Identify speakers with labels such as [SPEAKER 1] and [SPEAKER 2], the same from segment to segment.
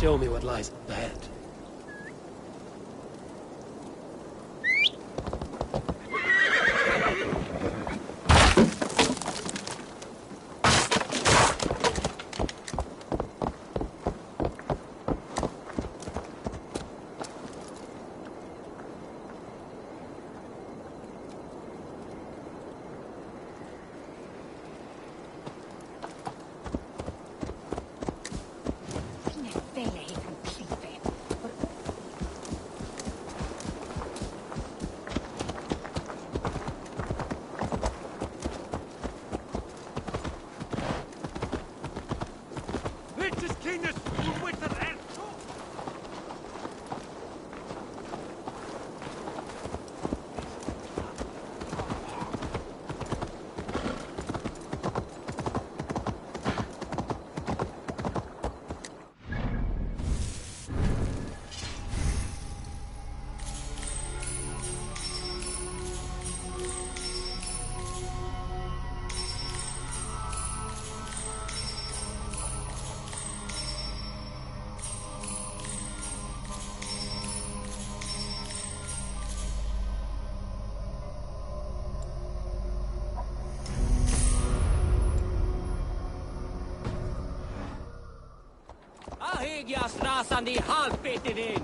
[SPEAKER 1] Show me what lies ahead.
[SPEAKER 2] Straße an die Halbbitte den!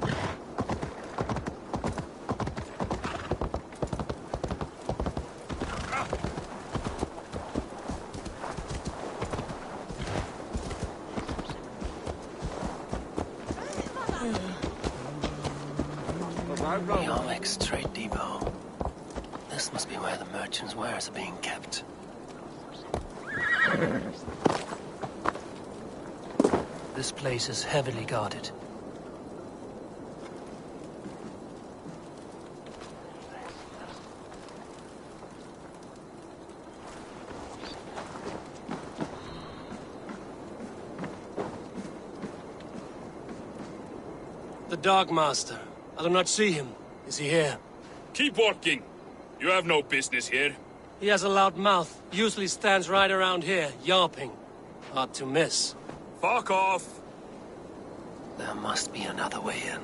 [SPEAKER 3] The Omex Trade Depot. This must be where the merchants' wares are being kept. This place is heavily guarded.
[SPEAKER 1] The Dark Master. I do not see him. Is he here?
[SPEAKER 4] Keep working. You have no business here.
[SPEAKER 1] He has a loud mouth. Usually stands right around here, yawping. Hard to miss.
[SPEAKER 4] Fuck off!
[SPEAKER 3] There must be another way in.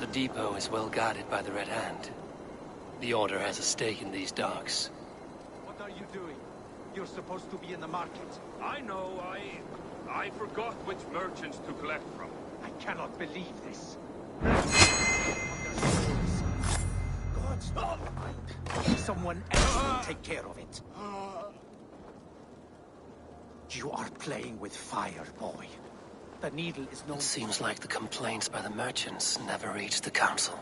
[SPEAKER 3] The depot is well guarded by the Red Hand. The Order has a stake in these docks.
[SPEAKER 5] What are you doing? You're supposed to be in the market.
[SPEAKER 4] I know, I forgot which merchants to collect from.
[SPEAKER 5] I cannot believe this. God, someone else will take care of it. You are playing with fire, boy. The needle is no...
[SPEAKER 3] It seems like the complaints by the merchants never reached the council.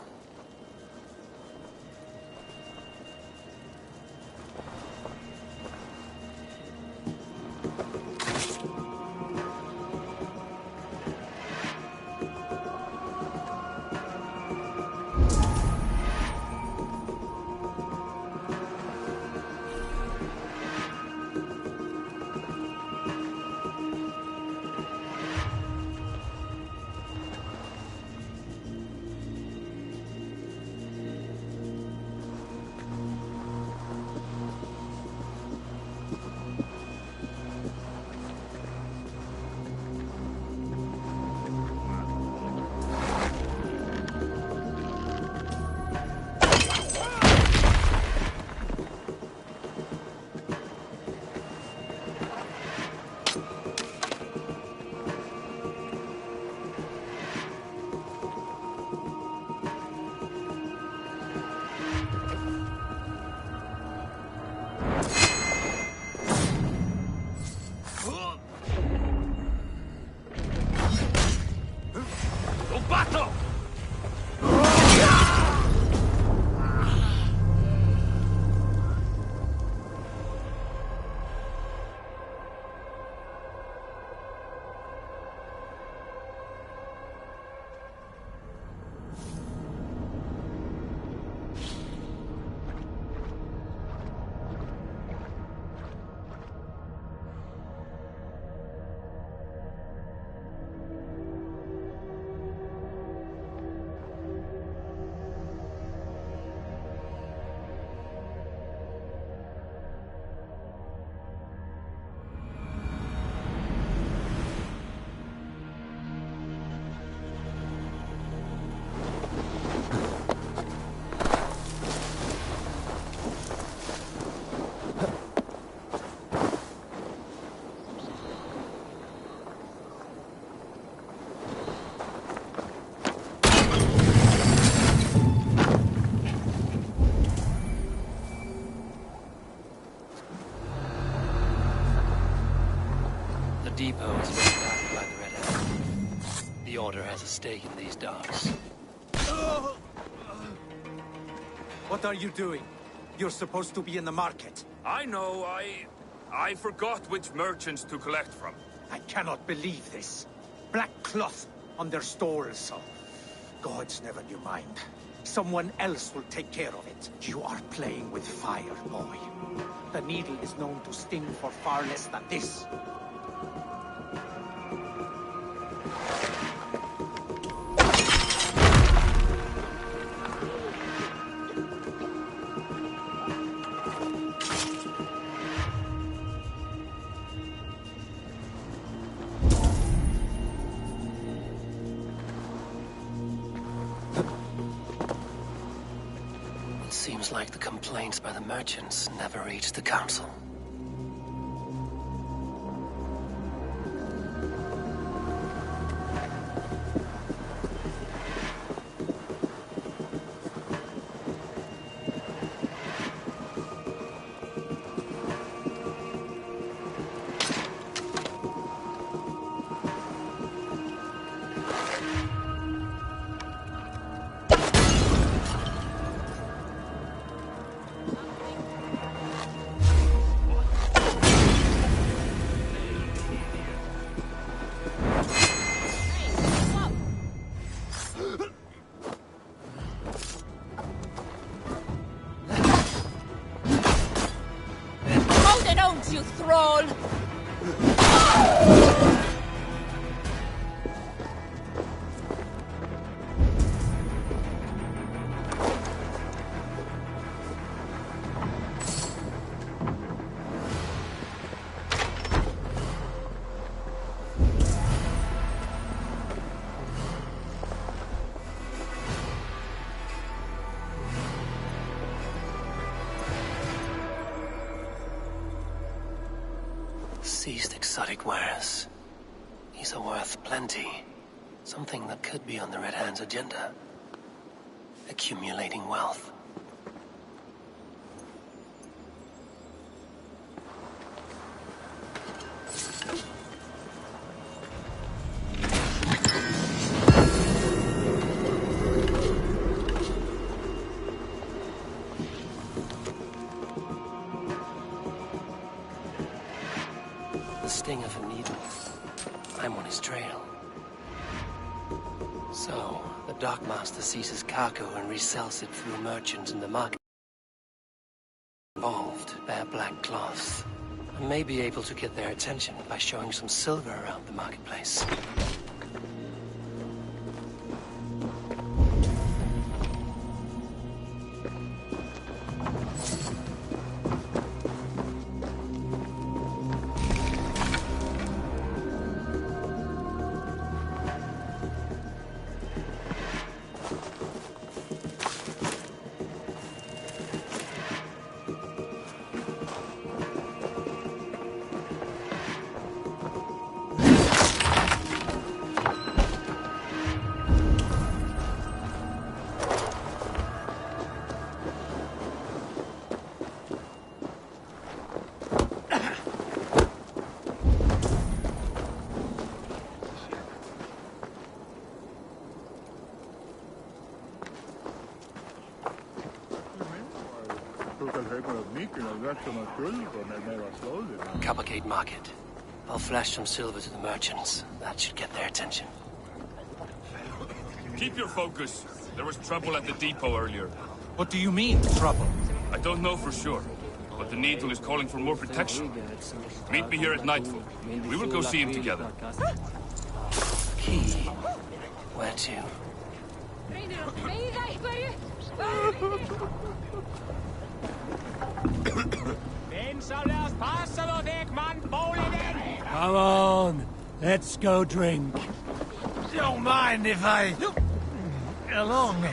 [SPEAKER 3] depot is well guarded by the Red Hand. The Order has a stake in these docks.
[SPEAKER 5] What are you doing? You're supposed to be in the market.
[SPEAKER 4] I know, I forgot which merchants to collect from.
[SPEAKER 5] I cannot believe this. Black cloth on their stores. Oh, gods never knew mind. Someone else will take care of it. You are playing with fire, boy. The needle is known to sting for far less than this.
[SPEAKER 3] Seems like the complaints by the merchants never reached the council.
[SPEAKER 6] You thrall!
[SPEAKER 3] Seized exotic wares. These are worth plenty. Something that could be on the Red Hand's agenda. Accumulating wealth. The sting of a needle. I'm on his trail. So, the dockmaster seizes cargo and resells it through merchants in the market. Involved, bear black cloths. I may be able to get their attention by showing some silver around the marketplace. Coppergate Market. I'll flash some silver to the merchants. That should get their attention.
[SPEAKER 4] Keep your focus. There was trouble at the depot earlier.
[SPEAKER 5] What do you mean, trouble?
[SPEAKER 4] I don't know for sure, but the Needle is calling for more protection. Meet me here at nightfall. We will go see him together.
[SPEAKER 3] Key. Where to?
[SPEAKER 1] Come on, let's go drink.
[SPEAKER 5] Don't mind if I... along.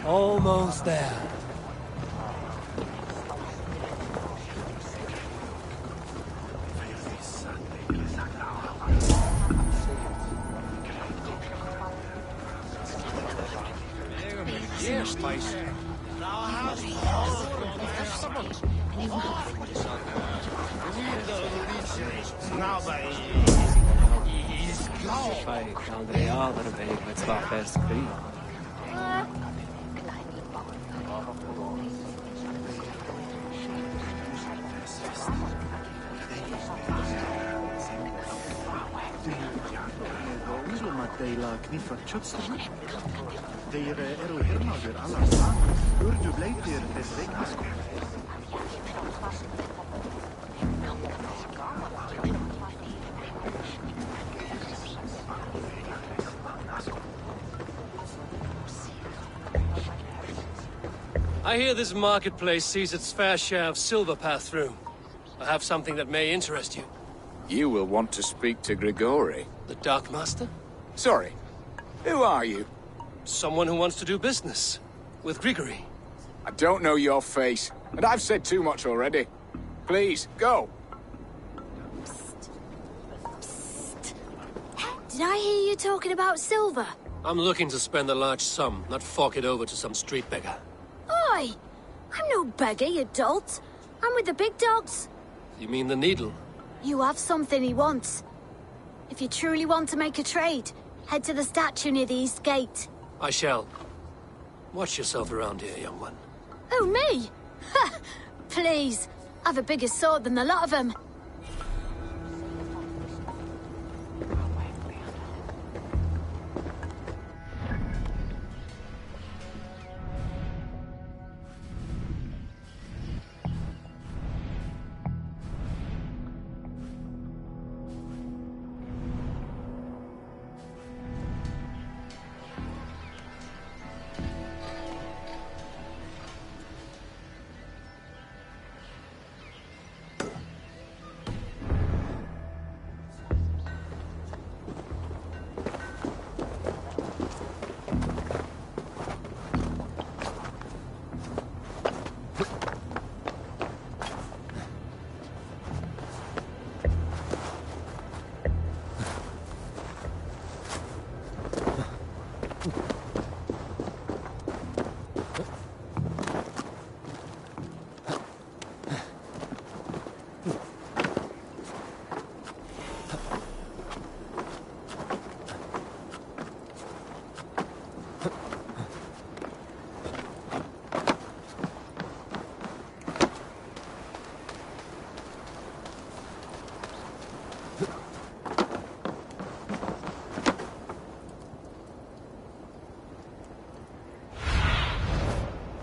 [SPEAKER 1] Almost there. I hear this marketplace sees its fair share of silver pass through. I have something that may interest you.
[SPEAKER 7] You will want to speak to Grigori.
[SPEAKER 1] The Dark Master?
[SPEAKER 7] Sorry, who are you?
[SPEAKER 1] Someone who wants to do business. With Grigori.
[SPEAKER 7] I don't know your face, and I've said too much already. Please, go.
[SPEAKER 8] Did I hear you talking about silver?
[SPEAKER 1] I'm looking to spend a large sum, not fork it over to some street beggar.
[SPEAKER 8] Oi! I'm no beggar, you dolt. I'm with the big dogs.
[SPEAKER 1] You mean the needle?
[SPEAKER 8] You have something he wants. If you truly want to make a trade, head to the statue near the East Gate.
[SPEAKER 1] I shall. Watch yourself around here, young one.
[SPEAKER 8] Oh, me? Ha! Please. I've a bigger sword than the lot of them.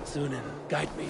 [SPEAKER 1] Sunan, guide me.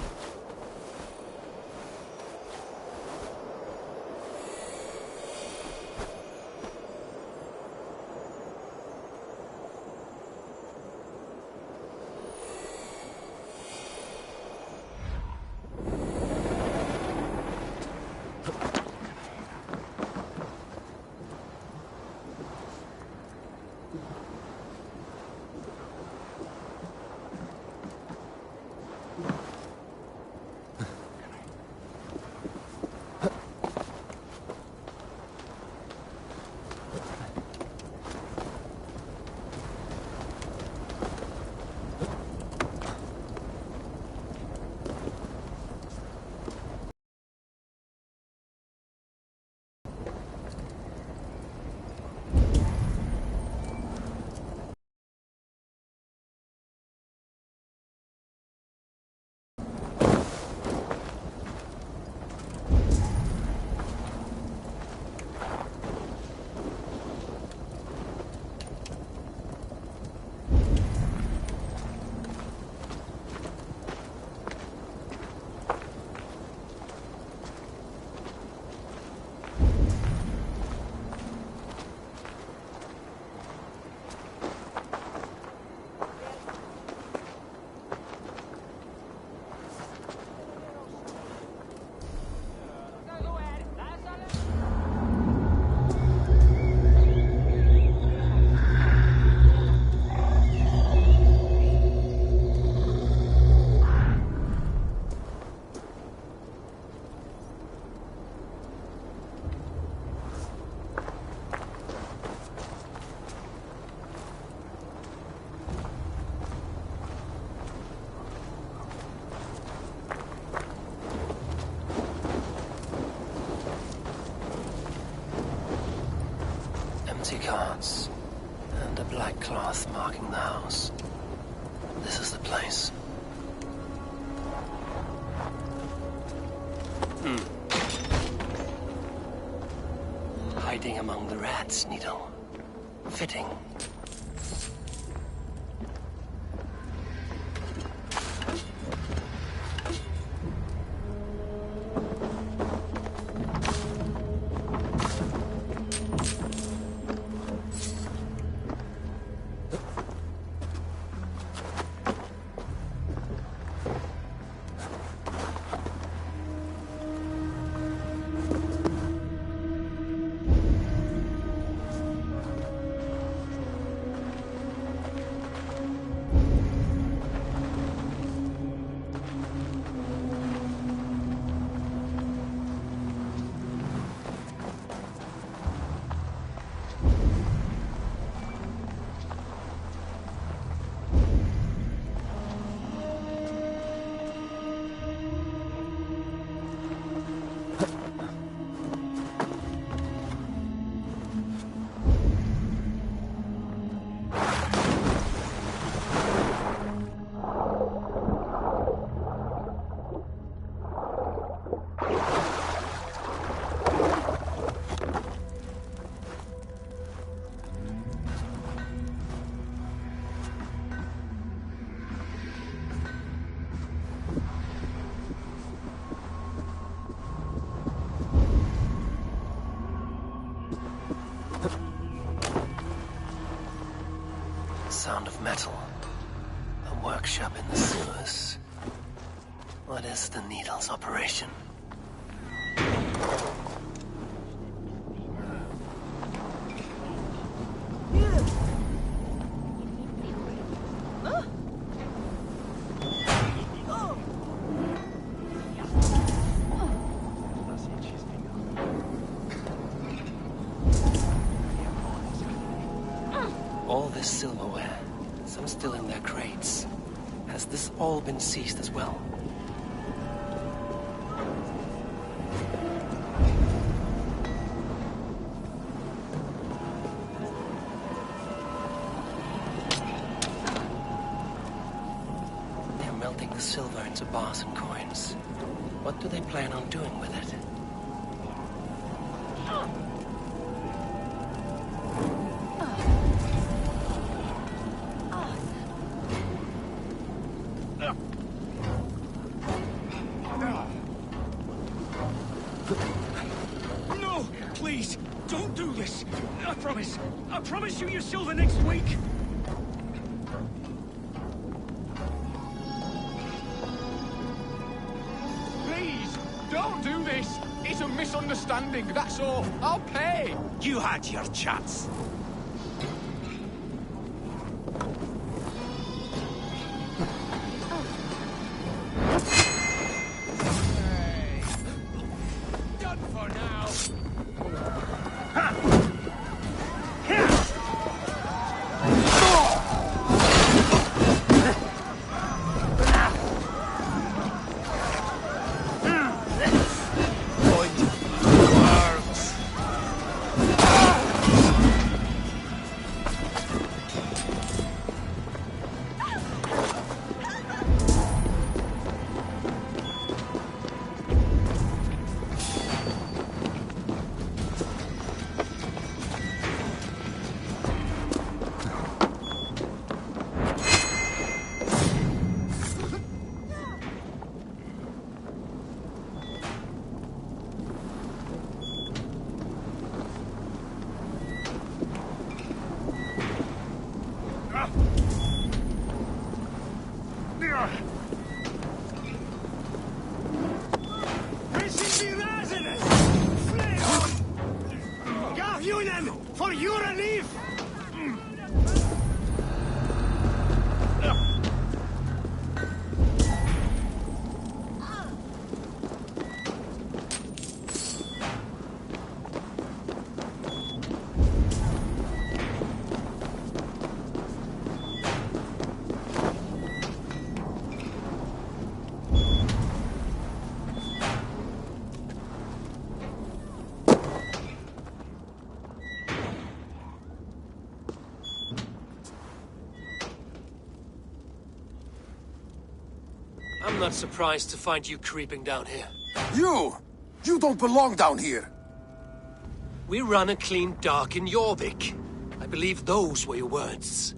[SPEAKER 3] empty carts, and a black cloth marking the house. This is the place. Hiding among the rats, Needle. Fitting. Sound of metal. A workshop in the sewers. What is the Needle's operation? All this silverware, some still in their crates. Has this all been seized as well? They're melting the silver into bars and coins. What do they plan on doing with it?
[SPEAKER 5] No! Please! Don't do this! I promise you your silver next week!
[SPEAKER 7] Please, don't do this. It's a misunderstanding, that's all. I'll pay.
[SPEAKER 5] You had your chance.
[SPEAKER 7] Done for now.
[SPEAKER 5] For your relief!
[SPEAKER 1] I'm not surprised to find you creeping down here.
[SPEAKER 9] You! You don't belong down here!
[SPEAKER 1] We run a clean dock in Jorvik. I believe those were your words.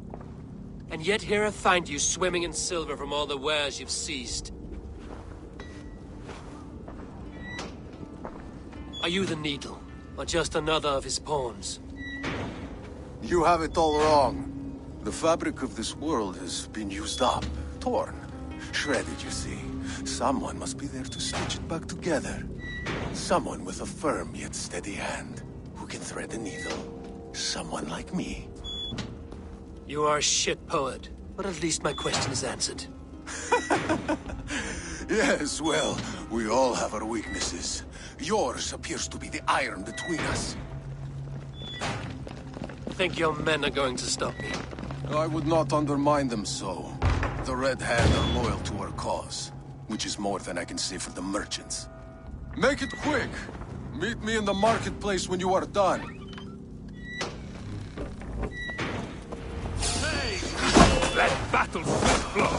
[SPEAKER 1] And yet here I find you swimming in silver from all the wares you've seized. Are you the Needle, or just another of his pawns?
[SPEAKER 9] You have it all wrong. The fabric of this world has been used up, torn, shredded, you see. Someone must be there to stitch it back together. Someone with a firm yet steady hand, who can thread a needle. Someone like me.
[SPEAKER 1] You are a shit poet, but at least my question is answered.
[SPEAKER 9] Yes, well, we all have our weaknesses. Yours appears to be the iron between us.
[SPEAKER 1] Think your men are going to stop me?
[SPEAKER 9] I would not undermine them so. The Red Hand are loyal to our cause, which is more than I can say for the merchants. Make it quick! Meet me in the marketplace when you are done.
[SPEAKER 4] Hey! Let battle sweat flow!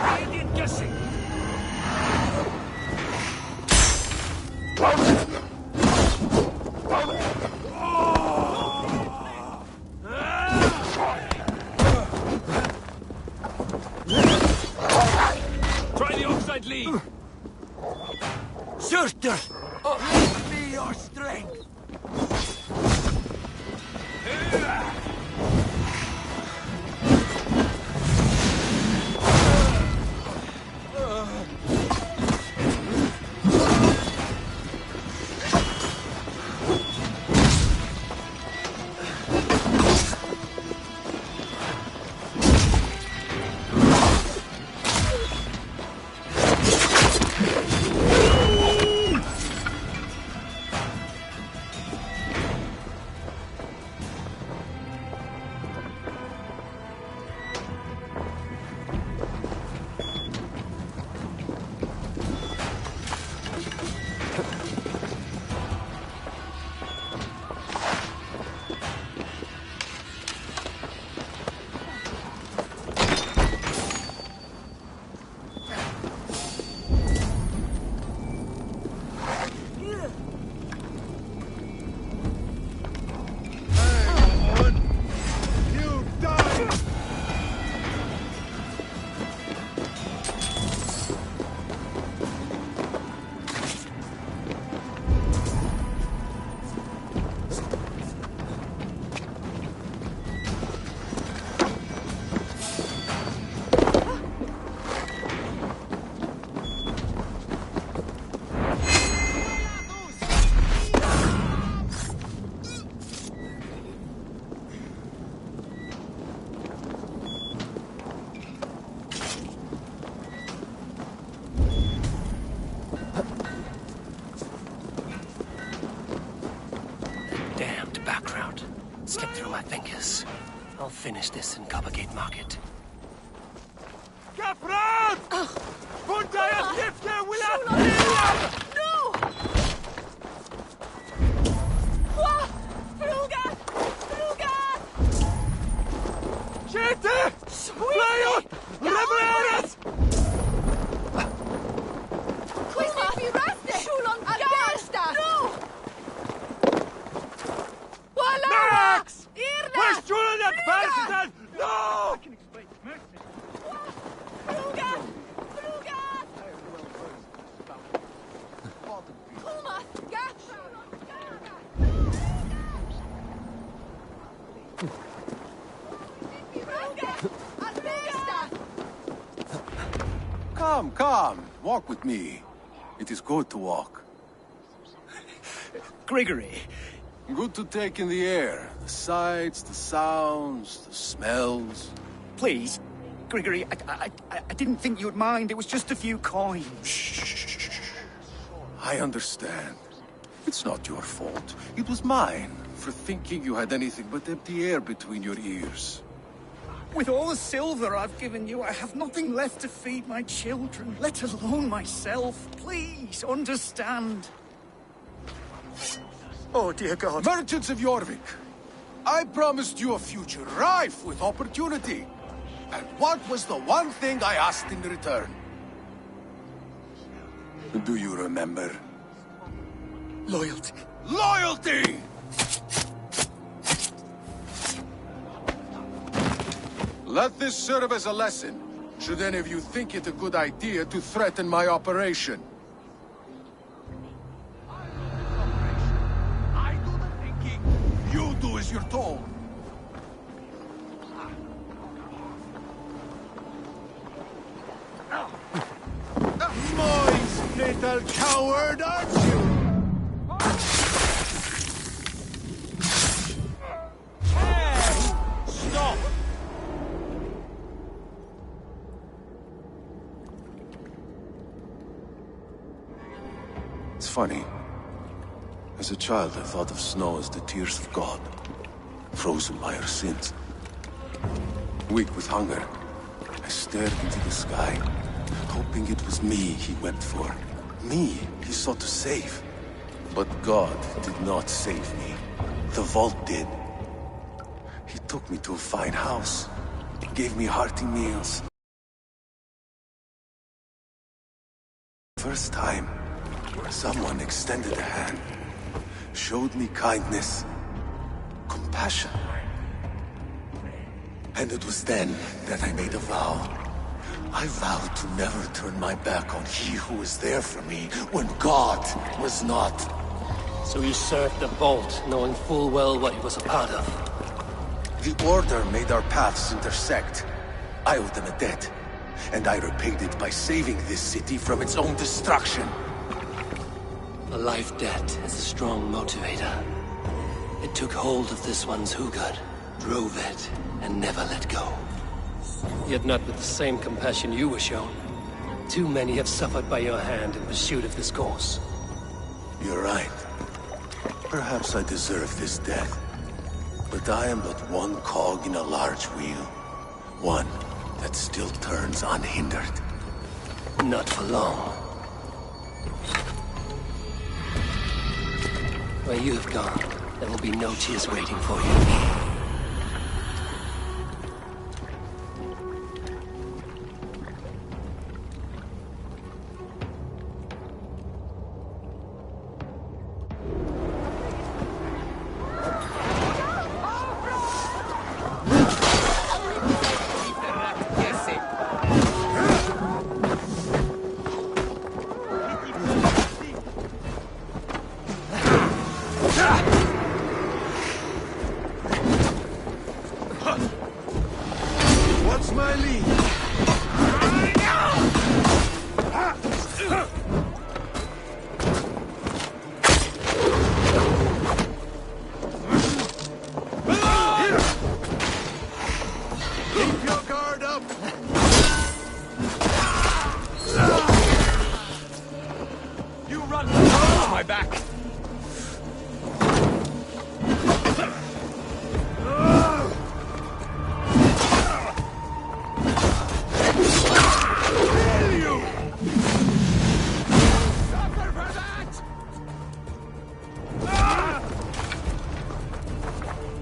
[SPEAKER 4] Radiant guessing! Try the offside lead!
[SPEAKER 2] Surtur! Lend me your strength!
[SPEAKER 3] I'll finish this in Coppergate Market.
[SPEAKER 2] Kapran! Bundaja Stifte will have
[SPEAKER 6] No! What? Fruga! Fruga!
[SPEAKER 2] Shete! Flyot! Revereres!
[SPEAKER 6] Quizit vi raste! Shulon Algasta! No! Wala!
[SPEAKER 2] Max!
[SPEAKER 6] Irna!
[SPEAKER 2] Where's Julian at Palestine? No!
[SPEAKER 6] Fruga! Fruga! Kuma! Gacha! Fruga! Algasta!
[SPEAKER 9] Come, come. Walk with me. It is good to walk.
[SPEAKER 5] Grigory.
[SPEAKER 9] Good to take in the air. The sights, the sounds, the smells.
[SPEAKER 5] Please, Grigory, I didn't think you'd mind. It was just a few coins.
[SPEAKER 9] Shh. I understand. It's not your fault. It was mine, for thinking you had anything but empty air between your ears.
[SPEAKER 5] With all the silver I've given you, I have nothing left to feed my children, let alone myself. Please, understand. Oh, dear God.
[SPEAKER 9] Merchants of Jorvik, I promised you a future rife with opportunity. And what was the one thing I asked in return? Do you remember?
[SPEAKER 1] Loyalty.
[SPEAKER 9] Loyalty! Let this serve as a lesson, should any of you think it a good idea to threaten my operation.
[SPEAKER 2] I do the thinking.
[SPEAKER 9] You do as you're told.
[SPEAKER 2] Moist little coward, aren't you? Hey! Stop!
[SPEAKER 9] It's funny. As a child, I thought of snow as the tears of God, frozen by our sins. Weak with hunger, I stared into the sky, hoping it was me he went for. Me he sought to save. But God did not save me. The vault did. He took me to a fine house, gave me hearty meals. First time, someone extended a hand, showed me kindness, compassion. And it was then that I made a vow. I vowed to never turn my back on he who was there for me when God was not.
[SPEAKER 1] So you served the Vault, knowing full well what he was a part of.
[SPEAKER 9] The Order made our paths intersect. I owed them a debt, and I repaid it by saving this city from its own destruction.
[SPEAKER 1] A life debt is a strong motivator. It took hold of this one's Hugad, drove it, and never let go. Yet not with the same compassion you were shown. Too many have suffered by your hand in pursuit of this cause.
[SPEAKER 9] You're right. Perhaps I deserve this death. But I am but one cog in a large wheel. One that still turns unhindered.
[SPEAKER 1] Not for long. Where you have gone, there will be no tears waiting for you.
[SPEAKER 2] What's my lead? Keep your guard up! You run off my back!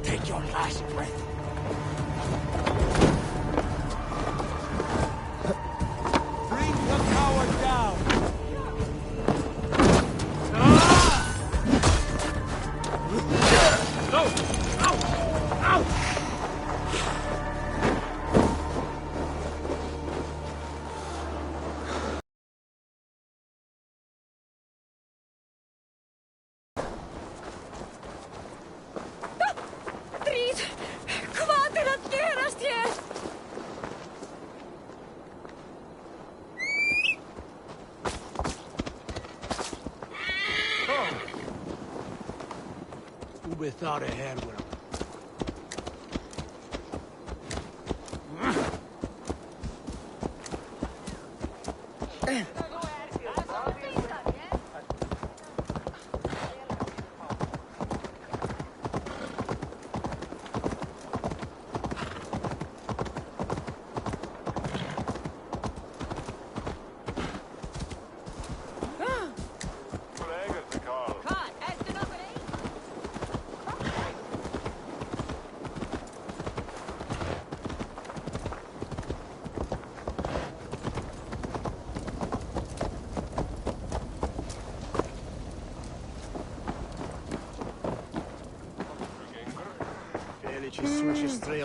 [SPEAKER 2] Take your last breath. Bring the coward down. No! Ow! Ow!
[SPEAKER 6] Strid! Hvað að gerast hér?
[SPEAKER 2] Who be thought ahead with him?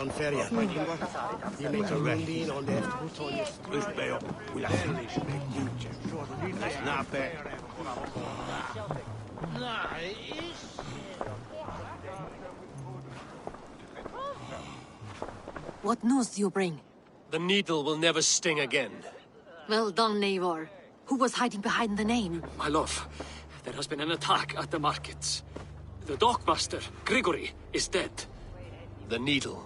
[SPEAKER 2] on feria. You make a rundin on the Usbeo. We'll finish Snape.
[SPEAKER 10] What news do you bring?
[SPEAKER 1] The needle will never sting again.
[SPEAKER 10] Well done, Eivor. Who was hiding behind the name?
[SPEAKER 11] My love, there has been an attack at the markets. The dockmaster, Grigory, is dead.
[SPEAKER 1] The needle.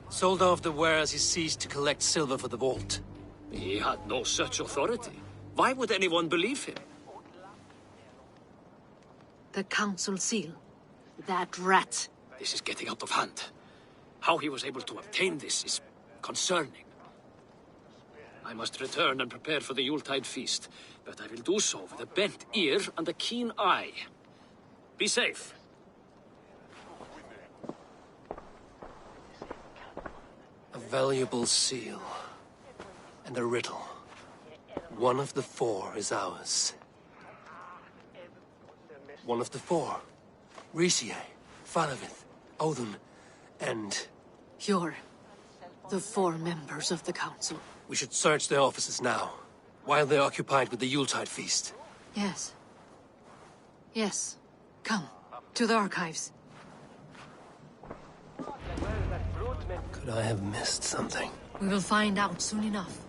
[SPEAKER 1] Sold off the wares he seized to collect silver for the vault.
[SPEAKER 11] He had no such authority. Why would anyone believe him?
[SPEAKER 10] The council seal. That rat.
[SPEAKER 11] This is getting out of hand. How he was able to obtain this is concerning. I must return and prepare for the Yuletide feast, but I will do so with a bent ear and a keen eye. Be safe.
[SPEAKER 1] A valuable seal. And a riddle. One of the four is ours. One of the four. Ricie, Faravith, Odin, and...
[SPEAKER 10] You're the four members of the council.
[SPEAKER 1] We should search their offices now, while they're occupied with the Yuletide feast.
[SPEAKER 10] Yes. Yes. Come, to the archives.
[SPEAKER 1] Could I have missed something?
[SPEAKER 10] We will find out soon enough.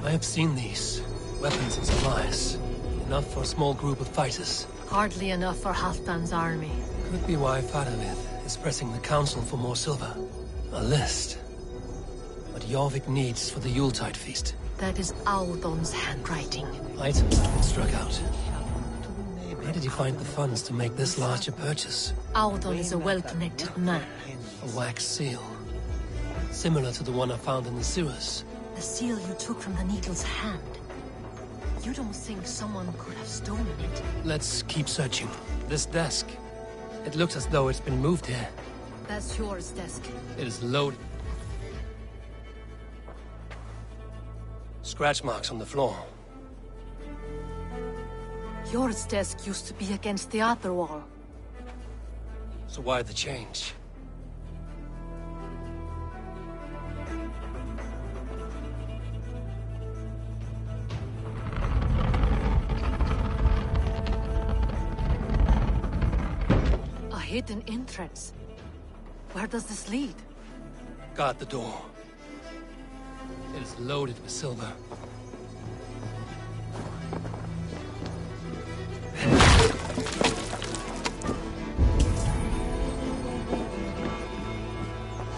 [SPEAKER 1] I have seen these. Weapons and supplies. Enough for a small group of fighters.
[SPEAKER 10] Hardly enough for Halfdan's army.
[SPEAKER 1] Could be why Faravith is pressing the council for more silver. A list. What Jorvik needs for the Yuletide feast.
[SPEAKER 10] That is Audon's handwriting.
[SPEAKER 1] Items have been struck out. Where did he find the funds to make this larger purchase?
[SPEAKER 10] Audon is a well-connected man.
[SPEAKER 1] A wax seal. Similar to the one I found in the sewers.
[SPEAKER 10] The seal you took from the needle's hand. You don't think someone could have stolen it?
[SPEAKER 1] Let's keep searching. This desk. It looks as though it's been moved here.
[SPEAKER 10] That's yours, desk.
[SPEAKER 1] It is loaded. Scratch marks on the floor.
[SPEAKER 10] Yours desk used to be against the other wall.
[SPEAKER 1] So why the change?
[SPEAKER 10] A hidden entrance. Where does this lead?
[SPEAKER 1] Guard the door. It is loaded with silver.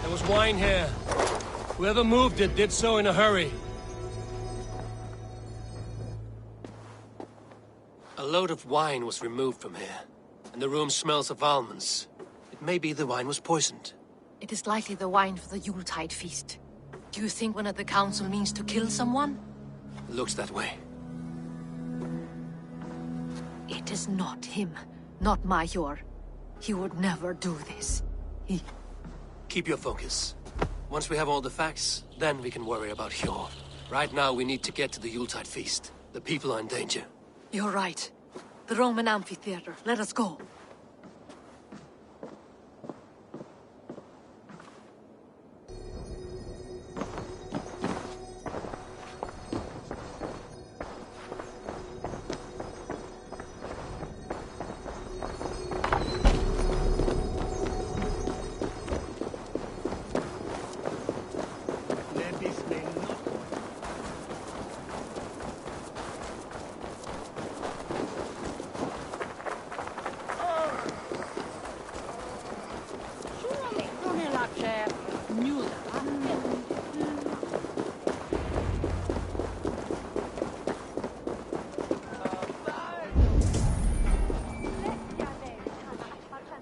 [SPEAKER 1] There was wine here. Whoever moved it did so in a hurry. A load of wine was removed from here, and the room smells of almonds. It may be the wine was poisoned.
[SPEAKER 10] It is likely the wine for the Yuletide feast. Do you think one of the council means to kill someone?
[SPEAKER 1] Looks that way.
[SPEAKER 10] It is not him, not Major. He would never do this. He...
[SPEAKER 1] Keep your focus. Once we have all the facts, then we can worry about Hjor. Right now, we need to get to the Yuletide feast. The people are in danger.
[SPEAKER 10] You're right. The Roman amphitheater. Let us go.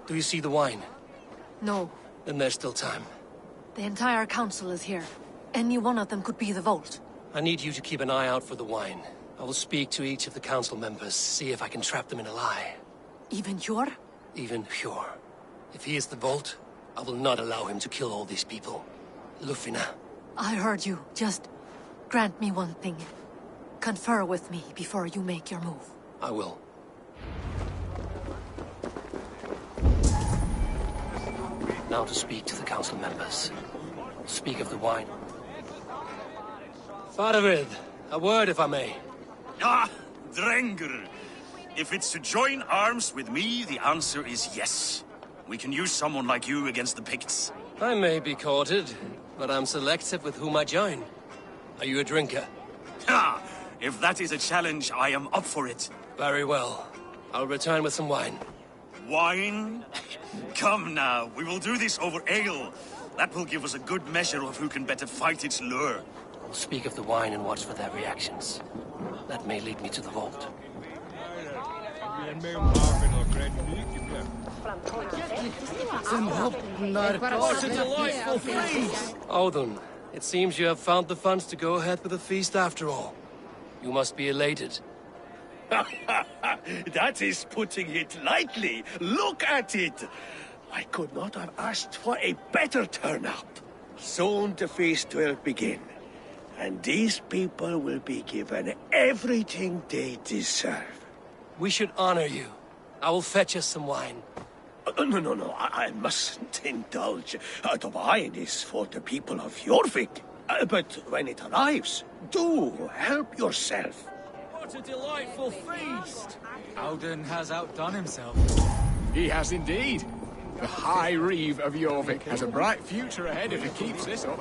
[SPEAKER 1] Do you see the wine?
[SPEAKER 10] No.
[SPEAKER 1] Then there's still time.
[SPEAKER 10] The entire council is here. Any one of them could be the Vault.
[SPEAKER 1] I need you to keep an eye out for the wine. I will speak to each of the council members, see if I can trap them in a lie.
[SPEAKER 10] Even Hjor?
[SPEAKER 1] Even Hjor. If he is the Vault, I will not allow him to kill all these people. Lufina.
[SPEAKER 10] I heard you. Just grant me one thing. Confer with me before you make your move.
[SPEAKER 1] I will. Now to speak to the council members. Speak of the wine. Faravid, a word if I may.
[SPEAKER 12] Ah, Drengr. If it's to join arms with me, the answer is yes. We can use someone like you against the Picts.
[SPEAKER 1] I may be courted, but I'm selective with whom I join. Are you a drinker?
[SPEAKER 12] Ha! If that is a challenge, I am up for it.
[SPEAKER 1] Very well. I'll return with some wine.
[SPEAKER 12] Wine? Come now, we will do this over ale. That will give us a good measure of who can better fight its lure.
[SPEAKER 1] I'll speak of the wine and watch for their reactions. That may lead me to the Vault.
[SPEAKER 2] What a delightful feast!
[SPEAKER 1] Odin, it seems you have found the funds to go ahead with the feast after all. You must be elated.
[SPEAKER 2] That is putting it lightly. Look at it! I could not have asked for a better turnout. Soon the feast will begin, and these people will be given everything they deserve.
[SPEAKER 1] We should honor you. I will fetch us some wine.
[SPEAKER 2] No, I mustn't indulge. The wine is for the people of Jorvik. But when it arrives, do help yourself.
[SPEAKER 7] What a delightful feast!
[SPEAKER 13] Odin has outdone himself.
[SPEAKER 7] He has indeed. The High Reeve of Jorvik has a bright future ahead if he keeps this up.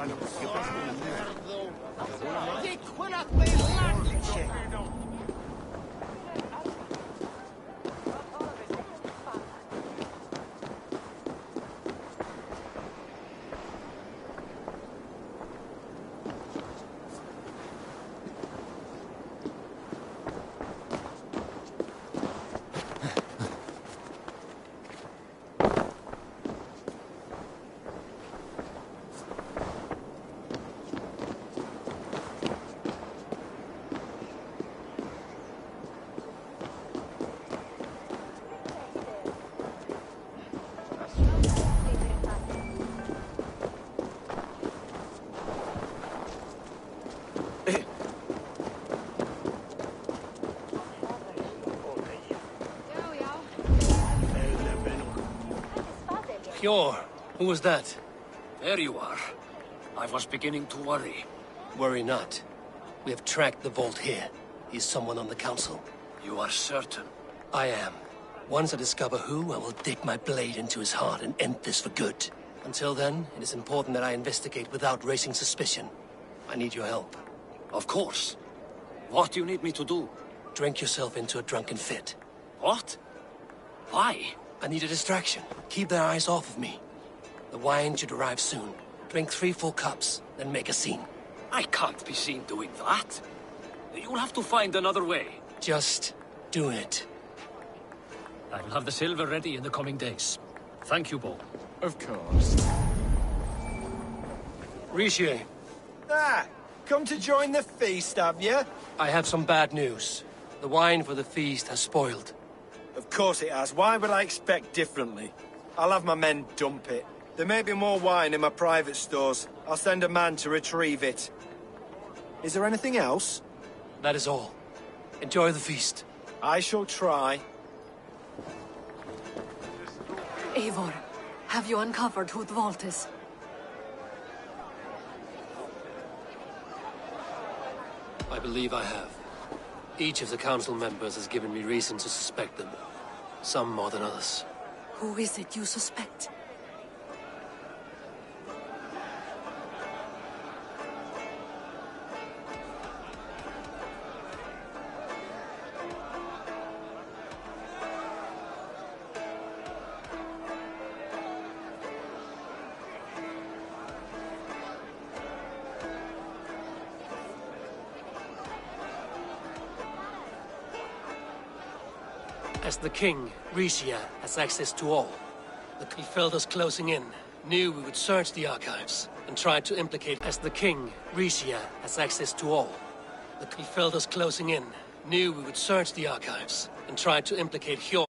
[SPEAKER 1] Hjor, who was that?
[SPEAKER 11] There you are. I was beginning to worry.
[SPEAKER 1] Worry not. We have tracked the Vault here. He's someone on the council.
[SPEAKER 11] You are certain?
[SPEAKER 1] I am. Once I discover who, I will dig my blade into his heart and end this for good. Until then, it is important that I investigate without raising suspicion. I need your help.
[SPEAKER 11] Of course. What do you need me to do?
[SPEAKER 1] Drink yourself into a drunken fit.
[SPEAKER 11] What? Why?
[SPEAKER 1] I need a distraction. Keep their eyes off of me. The wine should arrive soon. Drink 3 full cups, then make a scene.
[SPEAKER 11] I can't be seen doing that. You'll have to find another way.
[SPEAKER 1] Just do it.
[SPEAKER 11] I will have the silver ready in the coming days. Thank you, Bo.
[SPEAKER 7] Of course.
[SPEAKER 1] Rishi.
[SPEAKER 14] Come to join the feast, have you?
[SPEAKER 1] I have some bad news. The wine for the feast has spoiled.
[SPEAKER 14] Of course it has. Why would I expect differently? I'll have my men dump it. There may be more wine in my private stores. I'll send a man to retrieve it. Is there anything else?
[SPEAKER 1] That is all. Enjoy the feast.
[SPEAKER 14] I shall try.
[SPEAKER 10] Eivor, have you uncovered who the Vault is?
[SPEAKER 1] I believe I have. Each of the council members has given me reason to suspect them. Some more than others.
[SPEAKER 10] Who is it you suspect?
[SPEAKER 1] As the king, Rishia has access to all. He felt us closing in, knew we would search the archives, and tried to implicate. As the king, Rishia has access to all. He felt us closing in, knew we would search the archives, and tried to implicate Hjor.